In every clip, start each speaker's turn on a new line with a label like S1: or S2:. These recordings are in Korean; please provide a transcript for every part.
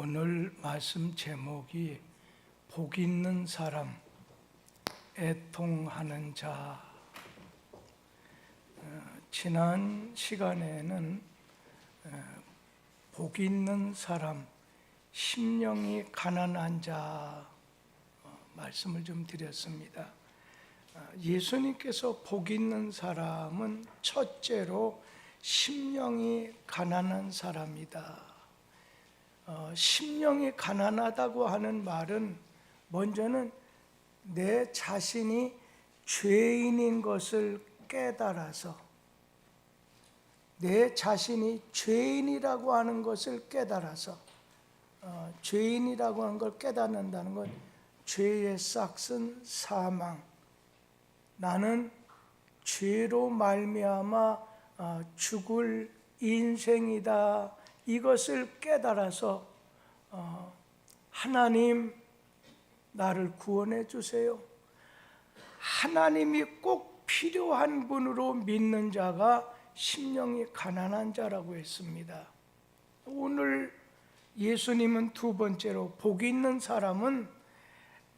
S1: 오늘 말씀 제목이 복 있는 사람, 애통하는 자. 지난 시간에는 복 있는 사람, 심령이 가난한 자 말씀을 좀 드렸습니다. 예수님께서 복 있는 사람은 첫째로 심령이 가난한 사람이다. 심령이 가난하다고 하는 말은 먼저는 내 자신이 죄인인 것을 깨달아서, 내 자신이 죄인이라고 하는 것을 깨달아서, 죄인이라고 하는 걸 깨닫는다는 건 죄의 싹은 사망, 나는 죄로 말미암아 죽을 인생이다, 이것을 깨달아서 하나님 나를 구원해 주세요, 하나님이 꼭 필요한 분으로 믿는 자가 심령이 가난한 자라고 했습니다. 오늘 예수님은 두 번째로 복 있는 사람은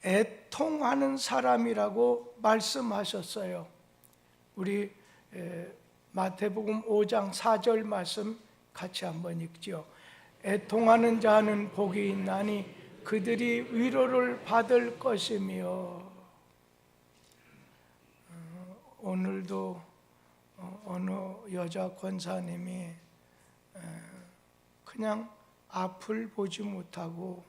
S1: 애통하는 사람이라고 말씀하셨어요. 우리 마태복음 5장 4절 말씀 같이 한번 읽죠. 애통하는 자는 복이 있나니 그들이 위로를 받을 것이며. 오늘도 어느 여자 권사님이 그냥 앞을 보지 못하고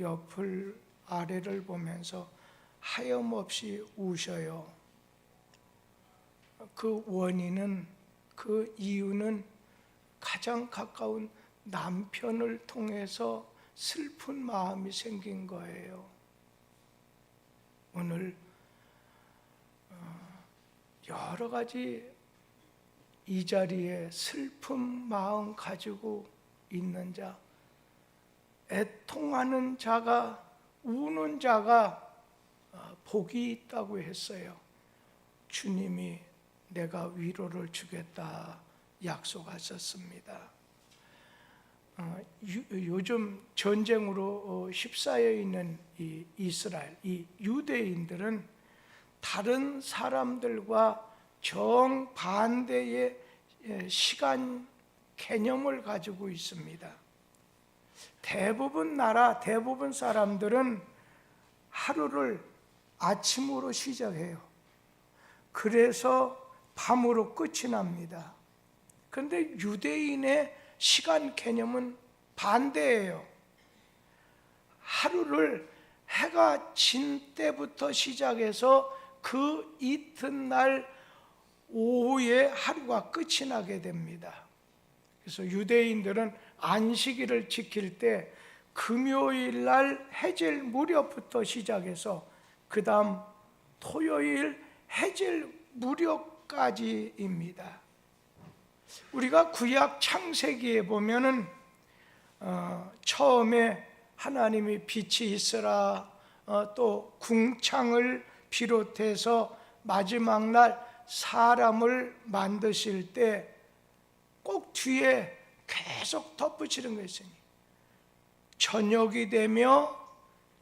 S1: 옆을 아래를 보면서 하염없이 우셔요. 그 원인은, 그 이유는 가장 가까운 남편을 통해서 슬픈 마음이 생긴 거예요. 오늘 여러 가지 이 자리에 슬픈 마음 가지고 있는 자, 애통하는 자가, 우는 자가 복이 있다고 했어요. 주님이 내가 위로를 주겠다 약속하셨습니다. 요즘 전쟁으로 휩싸여 있는 이 이스라엘, 이 유대인들은 다른 사람들과 정반대의 시간 개념을 가지고 있습니다. 대부분 나라, 대부분 사람들은 하루를 아침으로 시작해요. 그래서 밤으로 끝이 납니다. 그런데 유대인의 시간 개념은 반대예요. 하루를 해가 진 때부터 시작해서 그 이튿날 오후에 하루가 끝이 나게 됩니다. 그래서 유대인들은 안식일을 지킬 때 금요일 날 해질 무렵부터 시작해서 그 다음 토요일 해질 무렵까지입니다. 우리가 구약 창세기에 보면은 처음에 하나님이 빛이 있으라, 또 궁창을 비롯해서 마지막 날 사람을 만드실 때 꼭 뒤에 계속 덧붙이는 거 있으니 저녁이 되며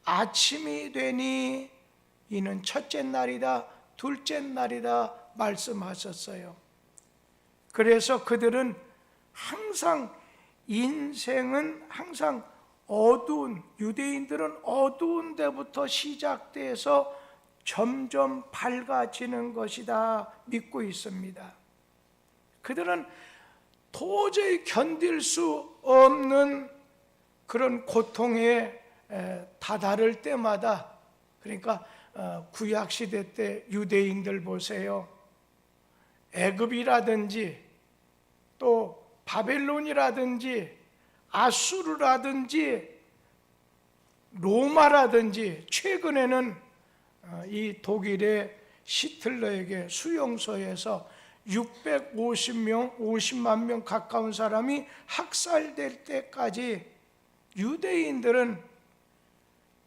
S1: 아침이 되니 이는 첫째 날이다, 둘째 날이다 말씀하셨어요. 그래서 그들은 항상, 인생은 항상 어두운, 유대인들은 어두운 데부터 시작돼서 점점 밝아지는 것이다 믿고 있습니다. 그들은 도저히 견딜 수 없는 그런 고통에 다다를 때마다, 그러니까 구약시대 때 유대인들 보세요. 애굽이라든지 또 바벨론이라든지 아수르라든지 로마라든지, 최근에는 이 독일의 시틀러에게 수용소에서 50만 명 가까운 사람이 학살될 때까지 유대인들은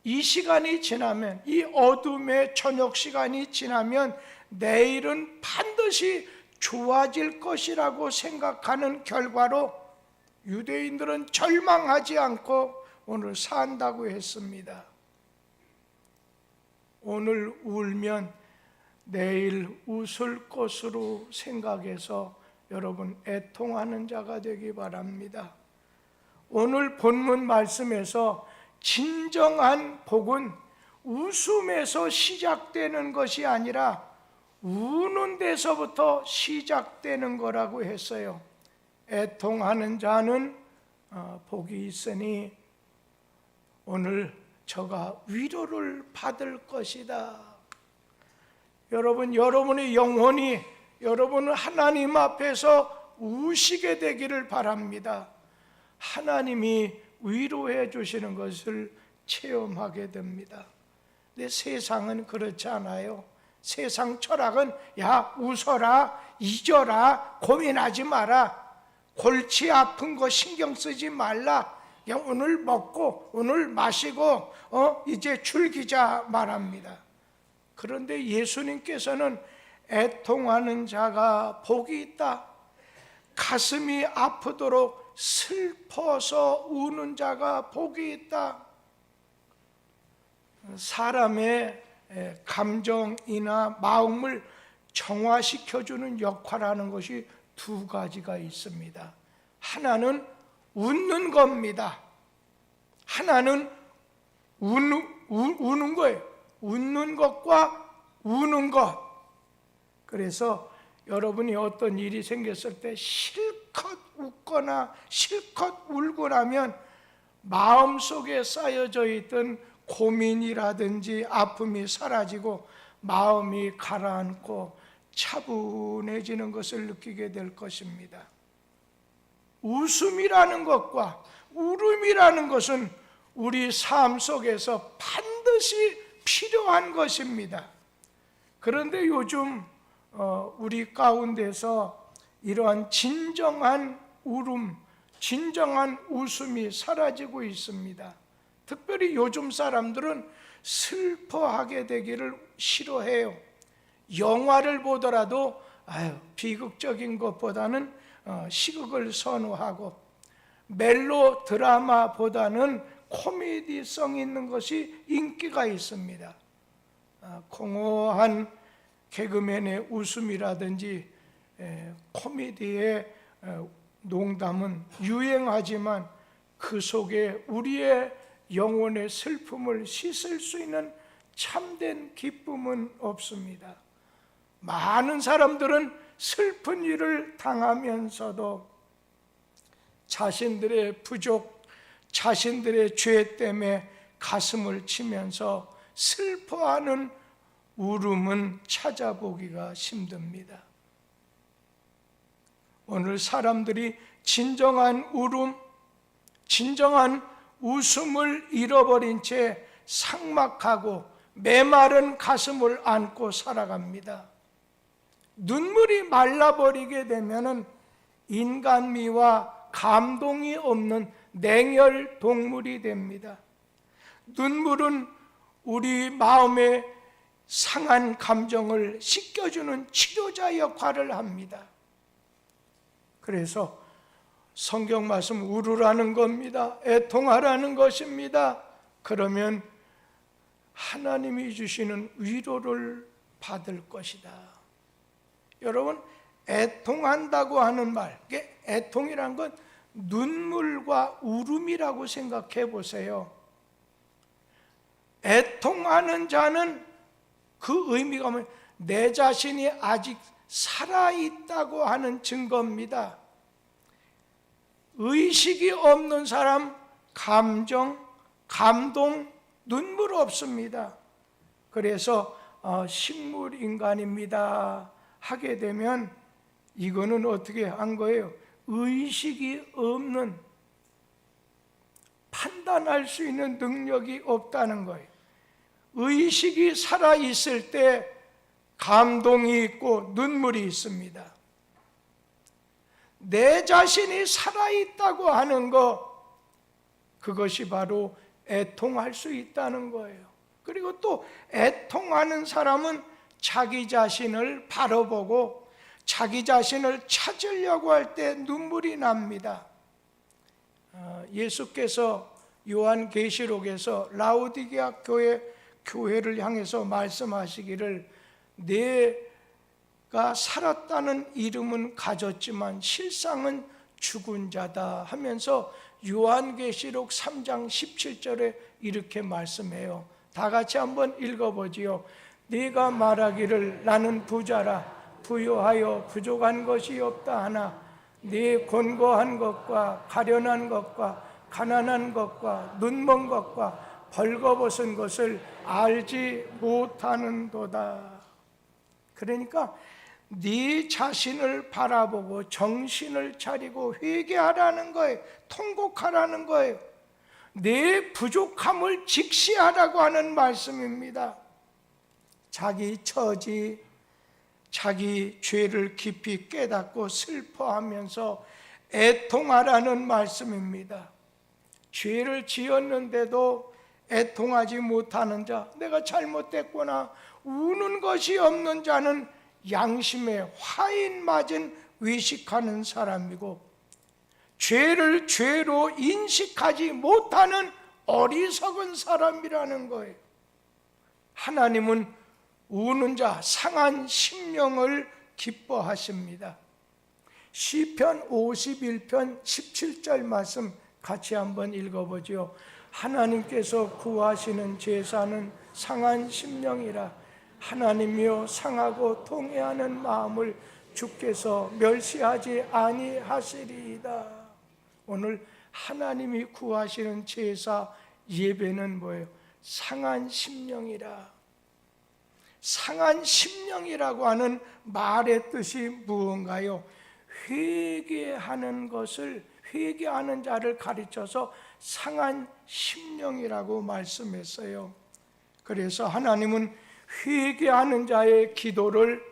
S1: 이 시간이 지나면, 이 어둠의 저녁 시간이 지나면 내일은 반드시 좋아질 것이라고 생각하는 결과로 유대인들은 절망하지 않고 오늘 산다고 했습니다. 오늘 울면 내일 웃을 것으로 생각해서 여러분 애통하는 자가 되기 바랍니다. 오늘 본문 말씀에서 진정한 복은 웃음에서 시작되는 것이 아니라 우는 데서부터 시작되는 거라고 했어요. 애통하는 자는 복이 있으니 오늘 저가 위로를 받을 것이다. 여러분, 여러분의 영혼이 여러분은 하나님 앞에서 우시게 되기를 바랍니다. 하나님이 위로해 주시는 것을 체험하게 됩니다. 근데 세상은 그렇지 않아요. 세상 철학은 야, 웃어라, 잊어라, 고민하지 마라, 골치 아픈 거 신경 쓰지 말라, 그냥 오늘 먹고 오늘 마시고 이제 즐기자 말합니다. 그런데 예수님께서는 애통하는 자가 복이 있다, 가슴이 아프도록 슬퍼서 우는 자가 복이 있다. 사람의 감정이나 마음을 정화시켜주는 역할하는 것이 두 가지가 있습니다. 하나는 웃는 겁니다. 하나는 우는 거예요. 웃는 것과 우는 것. 그래서 여러분이 어떤 일이 생겼을 때 실컷 웃거나 실컷 울고 나면 마음속에 쌓여져 있던 고민이라든지 아픔이 사라지고 마음이 가라앉고 차분해지는 것을 느끼게 될 것입니다. 웃음이라는 것과 울음이라는 것은 우리 삶 속에서 반드시 필요한 것입니다. 그런데 요즘 우리 가운데서 이러한 진정한 울음, 진정한 웃음이 사라지고 있습니다. 특별히 요즘 사람들은 슬퍼하게 되기를 싫어해요. 영화를 보더라도 비극적인 것보다는 시극을 선호하고, 멜로 드라마보다는 코미디성 있는 것이 인기가 있습니다. 공허한 개그맨의 웃음이라든지 코미디의 농담은 유행하지만 그 속에 우리의 영혼의 슬픔을 씻을 수 있는 참된 기쁨은 없습니다. 많은 사람들은 슬픈 일을 당하면서도 자신들의 부족, 자신들의 죄 때문에 가슴을 치면서 슬퍼하는 울음은 찾아보기가 힘듭니다. 오늘 사람들이 진정한 울음, 진정한 웃음을 잃어버린 채 삭막하고 메마른 가슴을 안고 살아갑니다. 눈물이 말라버리게 되면 인간미와 감동이 없는 냉혈 동물이 됩니다. 눈물은 우리 마음의 상한 감정을 씻겨주는 치료자 역할을 합니다. 그래서 성경 말씀 울으라는 겁니다. 애통하라는 것입니다. 그러면 하나님이 주시는 위로를 받을 것이다. 여러분, 애통한다고 하는 말, 애통이란 건 눈물과 울음이라고 생각해 보세요. 애통하는 자는 그 의미가 뭐냐면 내 자신이 아직 살아있다고 하는 증거입니다. 의식이 없는 사람 감정, 감동, 눈물 없습니다. 그래서 식물인간입니다 하게 되면 이거는 어떻게 한 거예요? 의식이 없는, 판단할 수 있는 능력이 없다는 거예요. 의식이 살아있을 때 감동이 있고 눈물이 있습니다. 내 자신이 살아있다고 하는 것, 그것이 바로 애통할 수 있다는 거예요. 그리고 또 애통하는 사람은 자기 자신을 바라보고 자기 자신을 찾으려고 할 때 눈물이 납니다. 예수께서 요한계시록에서 라오디게아 교회를 향해서 말씀하시기를 내가 살았다는 이름은 가졌지만 실상은 죽은 자다 하면서 요한계시록 3장 17절에 이렇게 말씀해요. 다 같이 한번 읽어보지요. 네가 말하기를 나는 부자라 부유하여 부족한 것이 없다 하나 네 곤고한 것과 가련한 것과 가난한 것과 눈먼 것과 벌거벗은 것을 알지 못하는도다. 그러니까 네 자신을 바라보고 정신을 차리고 회개하라는 거예요. 통곡하라는 거예요. 내 부족함을 직시하라고 하는 말씀입니다. 자기 처지, 자기 죄를 깊이 깨닫고 슬퍼하면서 애통하라는 말씀입니다. 죄를 지었는데도 애통하지 못하는 자, 내가 잘못됐구나 우는 것이 없는 자는 양심에 화인 맞은 외식하는 사람이고 죄를 죄로 인식하지 못하는 어리석은 사람이라는 거예요. 하나님은 우는 자, 상한 심령을 기뻐하십니다. 시편 51편 17절 말씀 같이 한번 읽어보죠. 하나님께서 구하시는 제사는 상한 심령이라 하나님이여 상하고 통회하는 마음을 주께서 멸시하지 아니하시리이다. 오늘 하나님이 구하시는 제사 예배는 뭐예요? 상한 심령이라. 상한 심령이라고 하는 말의 뜻이 무언가요? 회개하는 것을, 회개하는 자를 가르쳐서 상한 심령이라고 말씀했어요. 그래서 하나님은 회개하는 자의 기도를,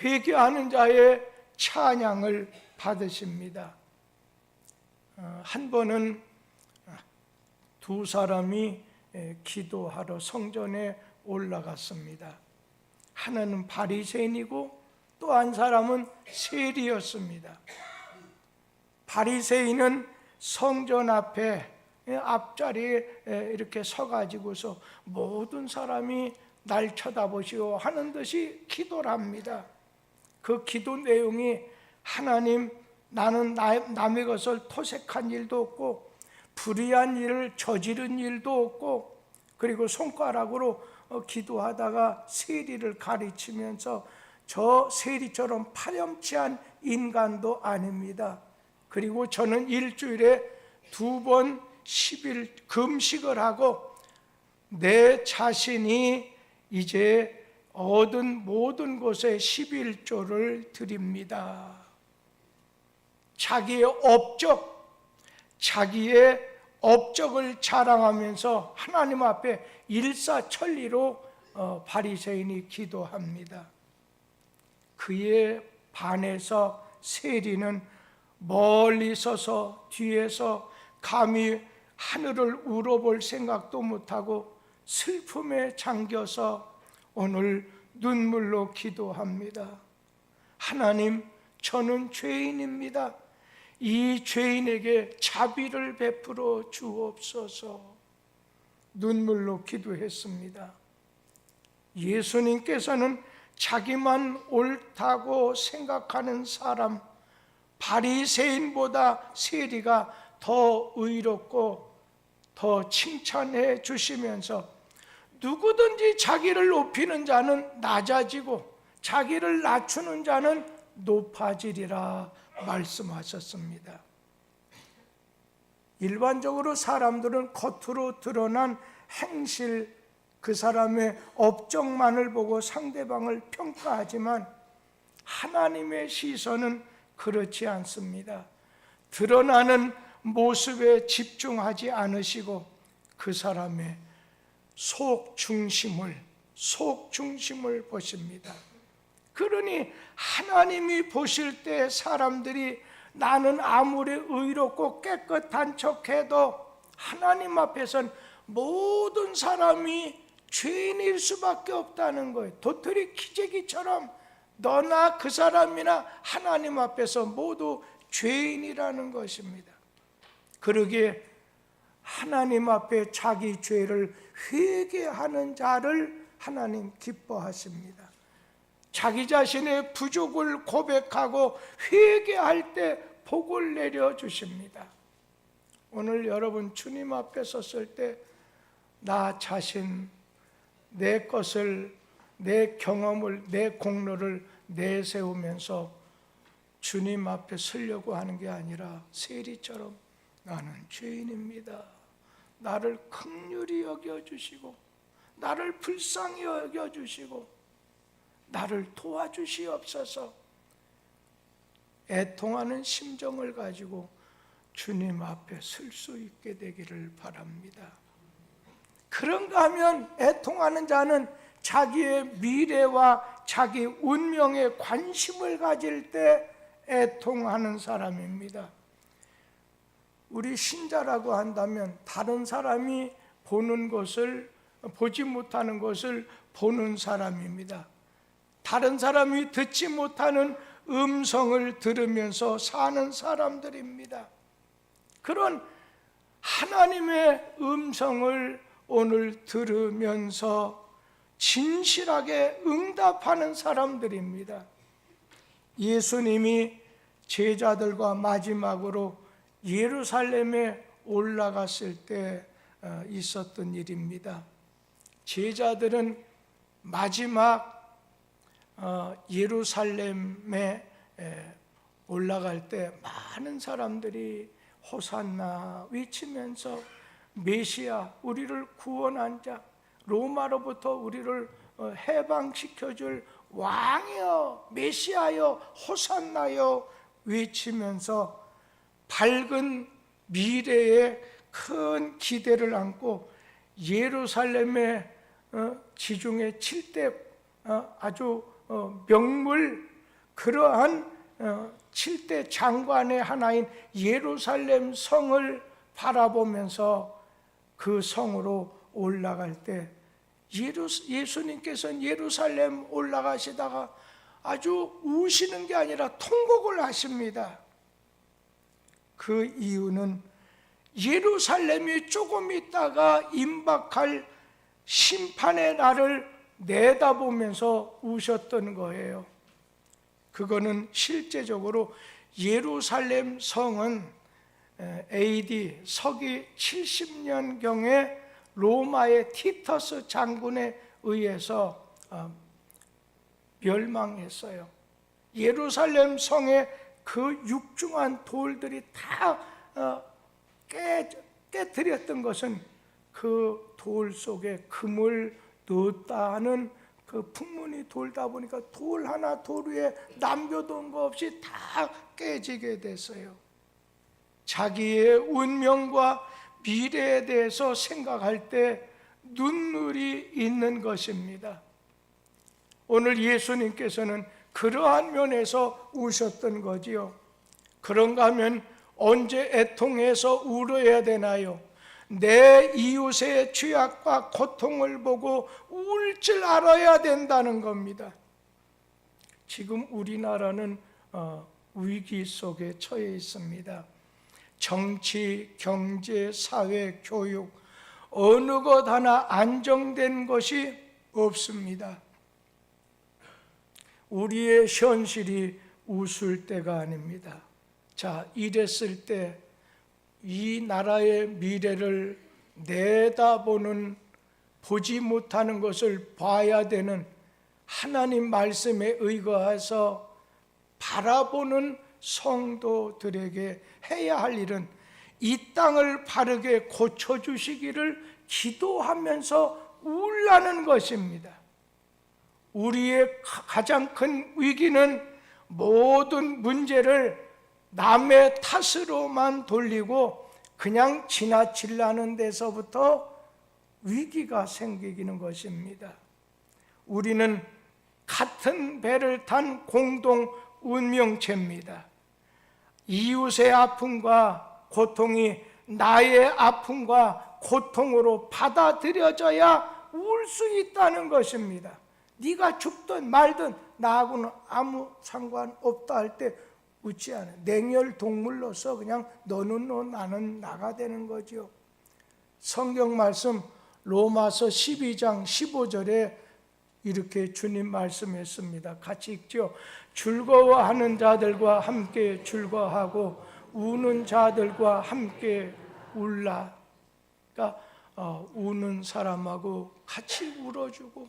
S1: 회개하는 자의 찬양을 받으십니다. 한 번은 두 사람이 기도하러 성전에 올라갔습니다. 하나는 바리새인이고 또 한 사람은 세리였습니다. 바리새인은 성전 앞자리에 이렇게 서가지고서 모든 사람이 날 쳐다보시오 하는 듯이 기도를 합니다. 그 기도 내용이 하나님, 나는 남의 것을 토색한 일도 없고 불의한 일을 저지른 일도 없고, 그리고 손가락으로 기도하다가 세리를 가르치면서 저 세리처럼 파렴치한 인간도 아닙니다. 그리고 저는 일주일에 2번 10일 금식을 하고 내 자신이 이제 얻은 모든 것에 11조를 드립니다. 자기의 업적을 자랑하면서 하나님 앞에 일사천리로 바리새인이 기도합니다. 그에 반해서 세리는 멀리 서서 뒤에서 감히 하늘을 우러볼 생각도 못하고 슬픔에 잠겨서 오늘 눈물로 기도합니다. 하나님, 저는 죄인입니다. 이 죄인에게 자비를 베풀어 주옵소서. 눈물로 기도했습니다. 예수님께서는 자기만 옳다고 생각하는 사람, 바리새인보다 세리가 더 의롭고 더 칭찬해 주시면서 누구든지 자기를 높이는 자는 낮아지고 자기를 낮추는 자는 높아지리라 말씀하셨습니다. 일반적으로 사람들은 겉으로 드러난 행실, 그 사람의 업적만을 보고 상대방을 평가하지만 하나님의 시선은 그렇지 않습니다. 드러나는 모습에 집중하지 않으시고 그 사람의 속 중심을 보십니다. 그러니 하나님이 보실 때 사람들이 나는 아무리 의롭고 깨끗한 척해도 하나님 앞에선 모든 사람이 죄인일 수밖에 없다는 거예요. 도토리 키재기처럼 너나 그 사람이나 하나님 앞에서 모두 죄인이라는 것입니다. 그러기에 하나님 앞에 자기 죄를 회개하는 자를 하나님 기뻐하십니다. 자기 자신의 부족을 고백하고 회개할 때 복을 내려주십니다. 오늘 여러분 주님 앞에 섰을 때 나 자신, 내 것을, 내 경험을, 내 공로를 내세우면서 주님 앞에 서려고 하는 게 아니라 세리처럼 나는 죄인입니다. 나를 긍휼히 여겨주시고 나를 불쌍히 여겨주시고 나를 도와주시옵소서. 애통하는 심정을 가지고 주님 앞에 설 수 있게 되기를 바랍니다. 그런가 하면 애통하는 자는 자기의 미래와 자기 운명에 관심을 가질 때 애통하는 사람입니다. 우리 신자라고 한다면 다른 사람이 보는 것을, 보지 못하는 것을 보는 사람입니다. 다른 사람이 듣지 못하는 음성을 들으면서 사는 사람들입니다. 그런 하나님의 음성을 오늘 들으면서 진실하게 응답하는 사람들입니다. 예수님이 제자들과 마지막으로 예루살렘에 올라갔을 때 있었던 일입니다. 제자들은 마지막 예루살렘에 올라갈 때 많은 사람들이 호산나 외치면서 메시아, 우리를 구원한 자, 로마로부터 우리를 해방시켜줄 왕이여, 메시아여, 호산나여 외치면서 밝은 미래에 큰 기대를 안고 예루살렘의 지중해 7대 아주 명물, 그러한 7대 장관의 하나인 예루살렘 성을 바라보면서 그 성으로 올라갈 때 예수님께서는 예루살렘 올라가시다가 아주 우시는 게 아니라 통곡을 하십니다. 그 이유는 예루살렘이 조금 있다가 임박할 심판의 날을 내다보면서 우셨던 거예요. 그거는 실제적으로 예루살렘 성은 AD 서기 70년경에 로마의 티터스 장군에 의해서 멸망했어요. 예루살렘 성의 그 육중한 돌들이 다 깨뜨렸던 것은 그 돌 속에 금을 넣었다 하는 그 풍문이 돌다 보니까 돌 하나 돌 위에 남겨둔 거 없이 다 깨지게 됐어요. 자기의 운명과 미래에 대해서 생각할 때 눈물이 있는 것입니다. 오늘 예수님께서는 그러한 면에서 우셨던 거지요. 그런가 하면 언제 애통해서 울어야 되나요? 내 이웃의 죄악과 고통을 보고 울 줄 알아야 된다는 겁니다. 지금 우리나라는 위기 속에 처해 있습니다. 정치, 경제, 사회, 교육 어느 것 하나 안정된 것이 없습니다. 우리의 현실이 웃을 때가 아닙니다. 자, 이랬을 때 이 나라의 미래를 내다보는, 보지 못하는 것을 봐야 되는 하나님 말씀에 의거해서 바라보는 성도들에게 해야 할 일은 이 땅을 바르게 고쳐주시기를 기도하면서 울라는 것입니다. 우리의 가장 큰 위기는 모든 문제를 남의 탓으로만 돌리고 그냥 지나치려는 데서부터 위기가 생기는 것입니다. 우리는 같은 배를 탄 공동 운명체입니다. 이웃의 아픔과 고통이 나의 아픔과 고통으로 받아들여져야 울 수 있다는 것입니다. 네가 죽든 말든 나하고는 아무 상관없다 할 때 웃지 않아요. 냉혈 동물로서 그냥 너는 너 나는 나가 되는 거죠. 성경 말씀 로마서 12장 15절에 이렇게 주님 말씀했습니다. 같이 읽죠. 즐거워하는 자들과 함께 즐거워하고 우는 자들과 함께 울라. 그러니까 우는 사람하고 같이 울어주고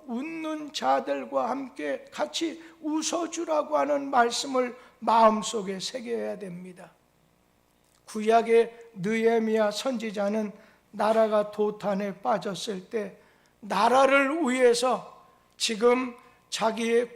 S1: 웃는 자들과 함께 같이 웃어주라고 하는 말씀을 마음속에 새겨야 됩니다. 구약의 느헤미야 선지자는 나라가 도탄에 빠졌을 때 나라를 위해서 지금 자기의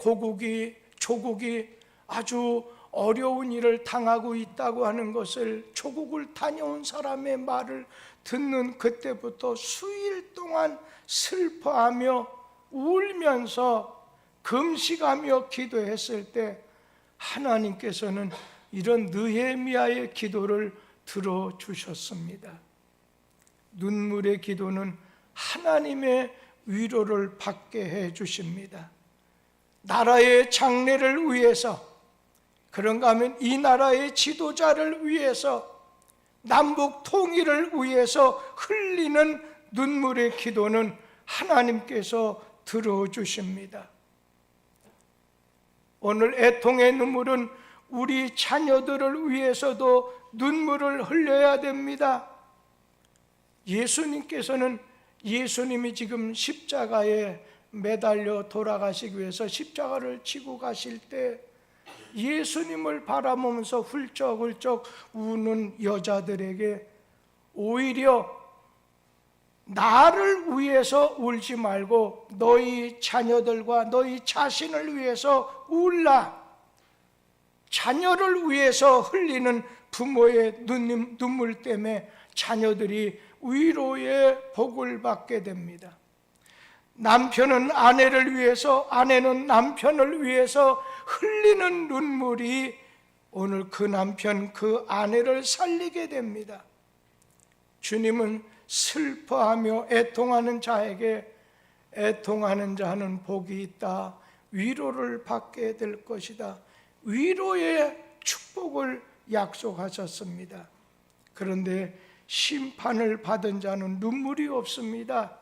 S1: 조국이 아주 어려운 일을 당하고 있다고 하는 것을 조국을 다녀온 사람의 말을 듣는 그때부터 수일 동안 슬퍼하며 울면서 금식하며 기도했을 때 하나님께서는 이런 느헤미야의 기도를 들어주셨습니다. 눈물의 기도는 하나님의 위로를 받게 해주십니다. 나라의 장래를 위해서, 그런가 하면 이 나라의 지도자를 위해서, 남북 통일을 위해서 흘리는 눈물의 기도는 하나님께서 들어주십니다. 오늘 애통의 눈물은 우리 자녀들을 위해서도 눈물을 흘려야 됩니다. 예수님이 지금 십자가에 매달려 돌아가시기 위해서 십자가를 지고 가실 때 예수님을 바라보면서 훌쩍훌쩍 우는 여자들에게 오히려 나를 위해서 울지 말고 너희 자녀들과 너희 자신을 위해서 울라. 자녀를 위해서 흘리는 부모의 눈물 때문에 자녀들이 위로의 복을 받게 됩니다. 남편은 아내를 위해서, 아내는 남편을 위해서 흘리는 눈물이 오늘 그 남편, 그 아내를 살리게 됩니다. 주님은 슬퍼하며 애통하는 자에게 애통하는 자는 복이 있다. 위로를 받게 될 것이다. 위로의 축복을 약속하셨습니다. 그런데 심판을 받은 자는 눈물이 없습니다.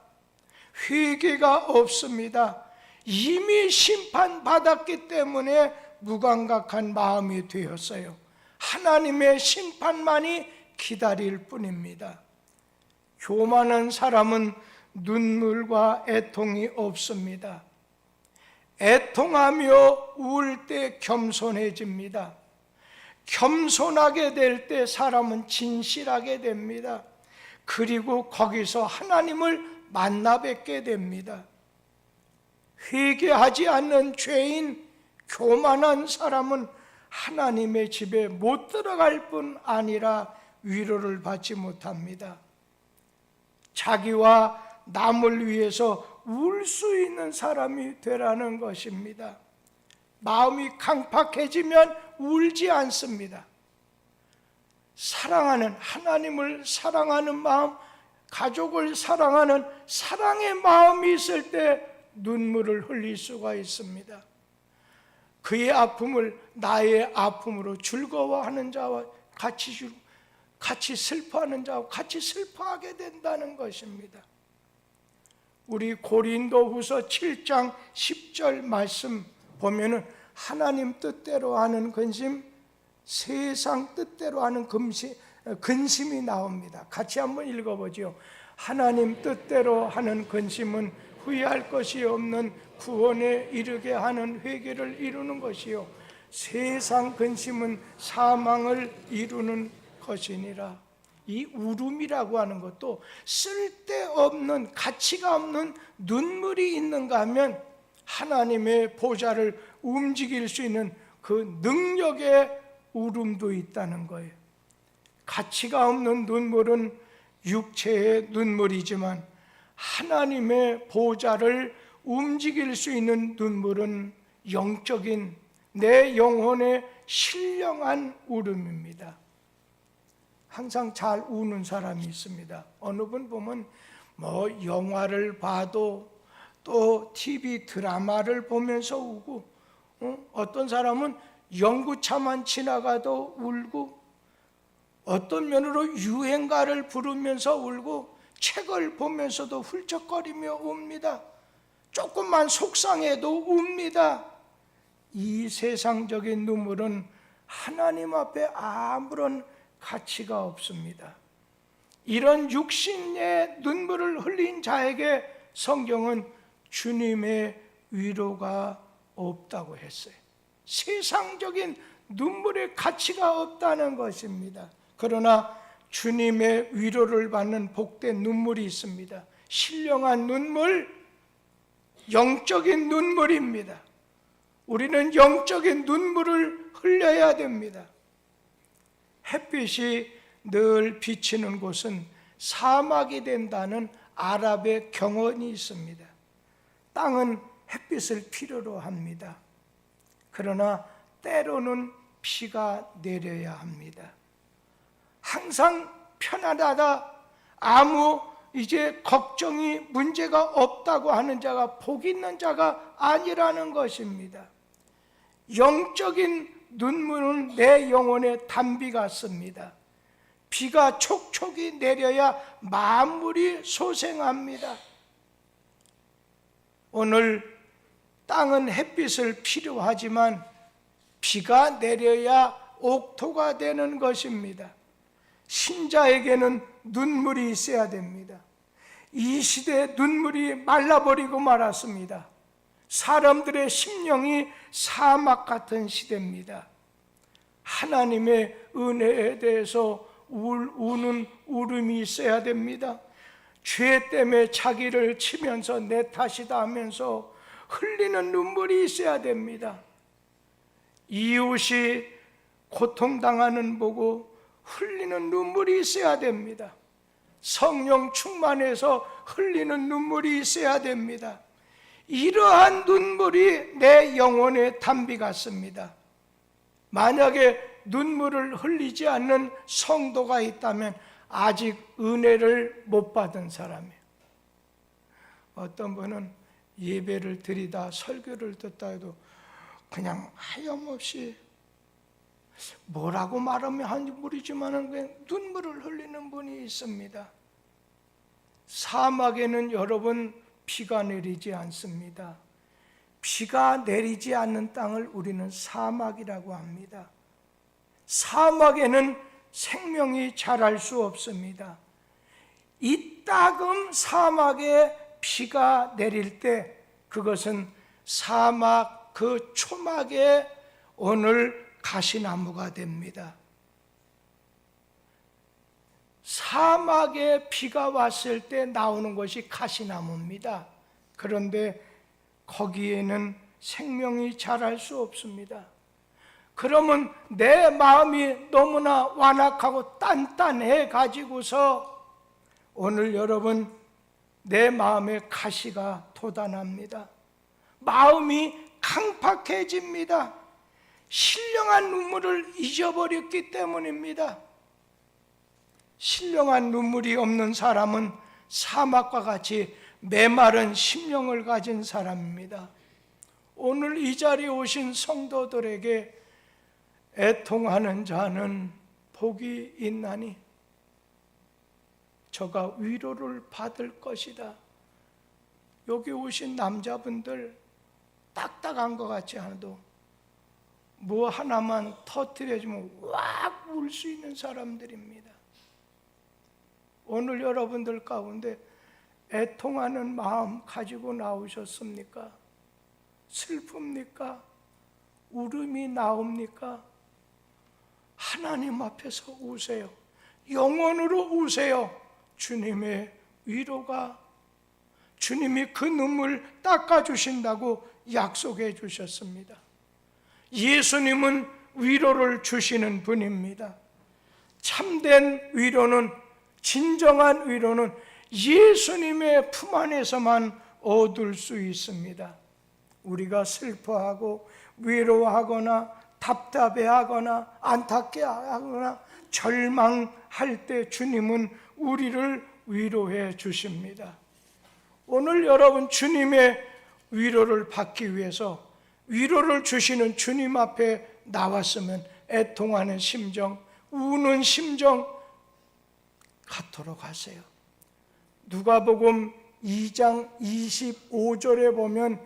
S1: 회개가 없습니다. 이미 심판받았기 때문에 무감각한 마음이 되었어요. 하나님의 심판만이 기다릴 뿐입니다. 교만한 사람은 눈물과 애통이 없습니다. 애통하며 울 때 겸손해집니다. 겸손하게 될 때 사람은 진실하게 됩니다. 그리고 거기서 하나님을 만나 뵙게 됩니다. 회개하지 않는 죄인, 교만한 사람은 하나님의 집에 못 들어갈 뿐 아니라 위로를 받지 못합니다. 자기와 남을 위해서 울 수 있는 사람이 되라는 것입니다. 마음이 강팍해지면 울지 않습니다. 사랑하는, 하나님을 사랑하는 마음, 가족을 사랑하는 사랑의 마음이 있을 때 눈물을 흘릴 수가 있습니다. 그의 아픔을 나의 아픔으로 즐거워하는 자와 같이 슬퍼하는 자와 같이 슬퍼하게 된다는 것입니다. 우리 고린도후서 7장 10절 말씀 보면은 하나님 뜻대로 하는 근심, 세상 뜻대로 하는 근심이 나옵니다. 같이 한번 읽어보죠. 하나님 뜻대로 하는 근심은 후회할 것이 없는 구원에 이르게 하는 회개를 이루는 것이요, 세상 근심은 사망을 이루는 것이니라. 이 울음이라고 하는 것도 쓸데없는, 가치가 없는 눈물이 있는가 하면 하나님의 보좌를 움직일 수 있는 그 능력의 울음도 있다는 거예요. 가치가 없는 눈물은 육체의 눈물이지만 하나님의 보좌를 움직일 수 있는 눈물은 영적인 내 영혼의 신령한 울음입니다. 항상 잘 우는 사람이 있습니다. 어느 분 보면 영화를 봐도 또 TV 드라마를 보면서 우고, 어떤 사람은 연구차만 지나가도 울고, 어떤 면으로 유행가를 부르면서 울고, 책을 보면서도 훌쩍거리며 웁니다. 조금만 속상해도 웁니다. 이 세상적인 눈물은 하나님 앞에 아무런 가치가 없습니다. 이런 육신의 눈물을 흘린 자에게 성경은 주님의 위로가 없다고 했어요. 세상적인 눈물의 가치가 없다는 것입니다. 그러나 주님의 위로를 받는 복된 눈물이 있습니다. 신령한 눈물, 영적인 눈물입니다. 우리는 영적인 눈물을 흘려야 됩니다. 햇빛이 늘 비치는 곳은 사막이 된다는 아랍의 경언이 있습니다. 땅은 햇빛을 필요로 합니다. 그러나 때로는 비가 내려야 합니다. 항상 편안하다, 아무 이제 걱정이 문제가 없다고 하는 자가 복 있는 자가 아니라는 것입니다. 영적인 눈물은 내 영혼의 담비 같습니다. 비가 촉촉이 내려야 만물이 소생합니다. 오늘 땅은 햇빛을 필요하지만 비가 내려야 옥토가 되는 것입니다. 신자에게는 눈물이 있어야 됩니다. 이 시대에 눈물이 말라버리고 말았습니다. 사람들의 심령이 사막 같은 시대입니다. 하나님의 은혜에 대해서 우는 울음이 있어야 됩니다. 죄 때문에 자기를 치면서 내 탓이다 하면서 흘리는 눈물이 있어야 됩니다. 이웃이 고통당하는 보고 흘리는 눈물이 있어야 됩니다. 성령 충만해서 흘리는 눈물이 있어야 됩니다. 이러한 눈물이 내 영혼의 담비 같습니다. 만약에 눈물을 흘리지 않는 성도가 있다면 아직 은혜를 못 받은 사람이에요. 어떤 분은 예배를 드리다 설교를 듣다 해도 그냥 하염없이 뭐라고 말하면 하는지 모르지만 그냥 눈물을 흘리는 분이 있습니다. 사막에는 여러분 비가 내리지 않습니다. 비가 내리지 않는 땅을 우리는 사막이라고 합니다. 사막에는 생명이 자랄 수 없습니다. 이따금 사막에 비가 내릴 때 그것은 사막 그 초막에 오늘 가시나무가 됩니다. 사막에 비가 왔을 때 나오는 것이 가시나무입니다. 그런데 거기에는 생명이 자랄 수 없습니다. 그러면 내 마음이 너무나 완악하고 단단해 가지고서 오늘 여러분 내 마음에 가시가 돋아납니다. 마음이 강팍해집니다. 신령한 눈물을 잊어버렸기 때문입니다. 신령한 눈물이 없는 사람은 사막과 같이 메마른 심령을 가진 사람입니다. 오늘 이 자리에 오신 성도들에게 애통하는 자는 복이 있나니 저가 위로를 받을 것이다. 여기 오신 남자분들 딱딱한 것 같지 않아도 뭐 하나만 터뜨려주면 왁 울 수 있는 사람들입니다. 오늘 여러분들 가운데 애통하는 마음 가지고 나오셨습니까? 슬픕니까? 울음이 나옵니까? 하나님 앞에서 우세요. 영원으로 우세요. 주님의 위로가, 주님이 그 눈물 닦아주신다고 약속해 주셨습니다. 예수님은 위로를 주시는 분입니다. 참된 위로는, 진정한 위로는 예수님의 품 안에서만 얻을 수 있습니다. 우리가 슬퍼하고 위로하거나 답답해하거나 안타까워하거나 절망할 때 주님은 우리를 위로해 주십니다. 오늘 여러분 주님의 위로를 받기 위해서 위로를 주시는 주님 앞에 나왔으면 애통하는 심정, 우는 심정 갖도록 하세요. 누가복음 2장 25절에 보면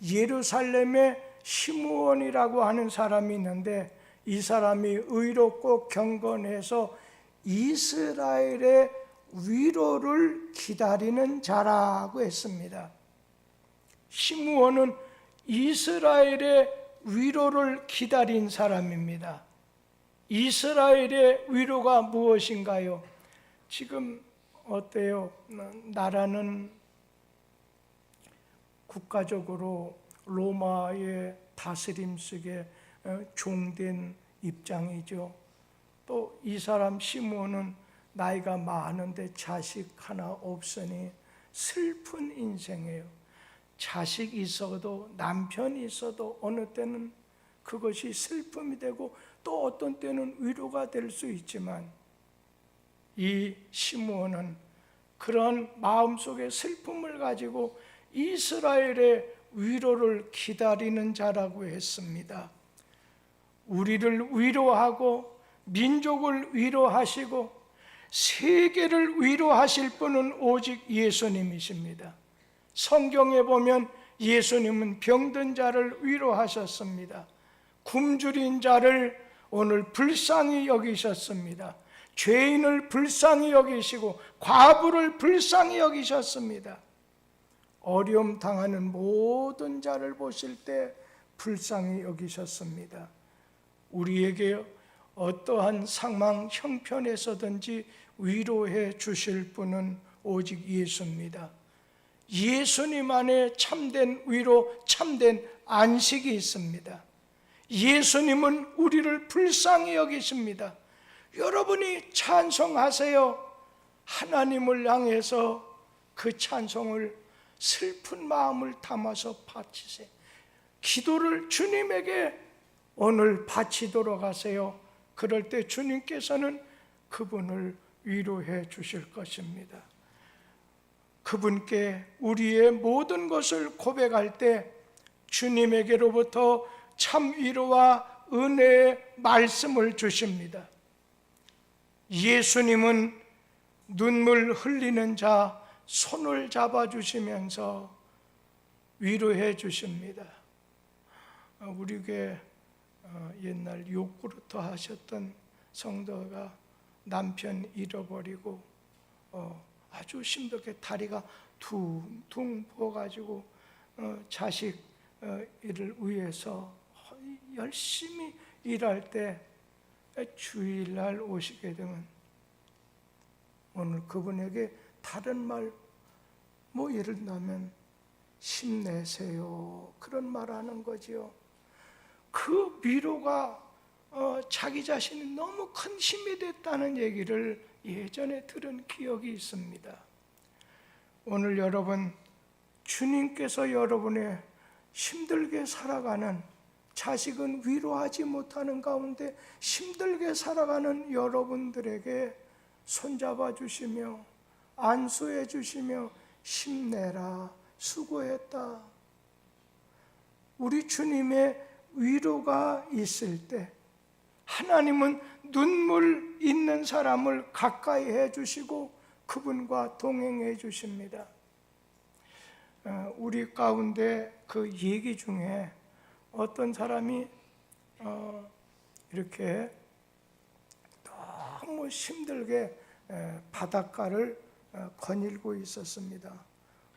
S1: 예루살렘에 시므온이라고 하는 사람이 있는데 이 사람이 의롭고 경건해서 이스라엘의 위로를 기다리는 자라고 했습니다. 시므온은 이스라엘의 위로를 기다린 사람입니다. 이스라엘의 위로가 무엇인가요? 지금 어때요? 나라는 국가적으로 로마의 다스림 속에 종된 입장이죠. 또 이 사람 시므온은 나이가 많은데 자식 하나 없으니 슬픈 인생이에요. 자식 있어도 남편 있어도 어느 때는 그것이 슬픔이 되고 또 어떤 때는 위로가 될 수 있지만 이 시므온은 그런 마음속에 슬픔을 가지고 이스라엘의 위로를 기다리는 자라고 했습니다. 우리를 위로하고 민족을 위로하시고 세계를 위로하실 분은 오직 예수님이십니다. 성경에 보면 예수님은 병든 자를 위로하셨습니다. 굶주린 자를 오늘 불쌍히 여기셨습니다. 죄인을 불쌍히 여기시고 과부를 불쌍히 여기셨습니다. 어려움 당하는 모든 자를 보실 때 불쌍히 여기셨습니다. 우리에게 어떠한 상황 형편에서든지 위로해 주실 분은 오직 예수입니다. 예수님 안에 참된 위로, 참된 안식이 있습니다. 예수님은 우리를 불쌍히 여기십니다. 여러분이 찬송하세요. 하나님을 향해서 그 찬송을 슬픈 마음을 담아서 바치세요. 기도를 주님에게 오늘 바치도록 하세요. 그럴 때 주님께서는 그분을 위로해 주실 것입니다. 그분께 우리의 모든 것을 고백할 때 주님에게로부터 참 위로와 은혜의 말씀을 주십니다. 예수님은 눈물 흘리는 자 손을 잡아주시면서 위로해 주십니다. 우리 교회 옛날 욕구루터 하셨던 성도가 남편 잃어버리고 아주 힘들게 다리가 둥둥 부어가지고 자식 일을 위해서 열심히 일할 때 주일날 오시게 되면 오늘 그분에게 다른 말 예를 들면 힘내세요 그런 말 하는 거지요. 그 위로가 자기 자신이 너무 큰 힘이 됐다는 얘기를 예전에 들은 기억이 있습니다. 오늘 여러분 주님께서 여러분의 힘들게 살아가는 자식은 위로하지 못하는 가운데 힘들게 살아가는 여러분들에게 손잡아 주시며 안수해 주시며 힘내라 수고했다. 우리 주님의 위로가 있을 때 하나님은 눈물 있는 사람을 가까이 해주시고 그분과 동행해 주십니다. 우리 가운데 그 얘기 중에 어떤 사람이 이렇게 너무 힘들게 바닷가를 거닐고 있었습니다.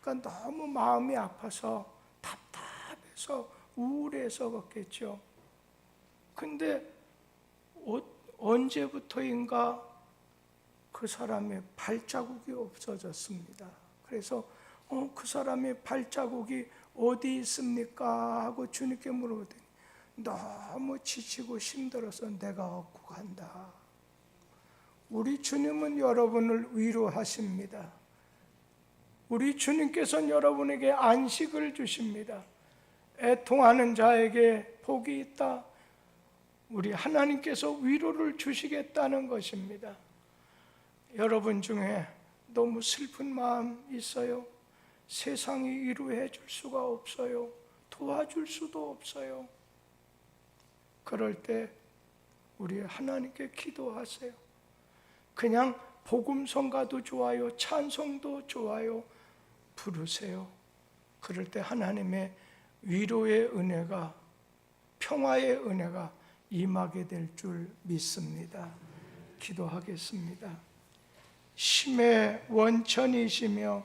S1: 그러니까 너무 마음이 아파서 답답해서 우울해서 그렇겠죠. 근데 언제부터인가 그 사람의 발자국이 없어졌습니다. 그래서 그 사람의 발자국이 어디 있습니까? 하고 주님께 물어보더니 너무 지치고 힘들어서 내가 얻고 간다. 우리 주님은 여러분을 위로하십니다. 우리 주님께서는 여러분에게 안식을 주십니다. 애통하는 자에게 복이 있다. 우리 하나님께서 위로를 주시겠다는 것입니다. 여러분 중에 너무 슬픈 마음 있어요? 세상이 위로해 줄 수가 없어요. 도와줄 수도 없어요. 그럴 때 우리 하나님께 기도하세요. 그냥 복음성가도 좋아요, 찬송도 좋아요, 부르세요. 그럴 때 하나님의 위로의 은혜가, 평화의 은혜가 임하게 될 줄 믿습니다. 기도하겠습니다. 심의 원천이시며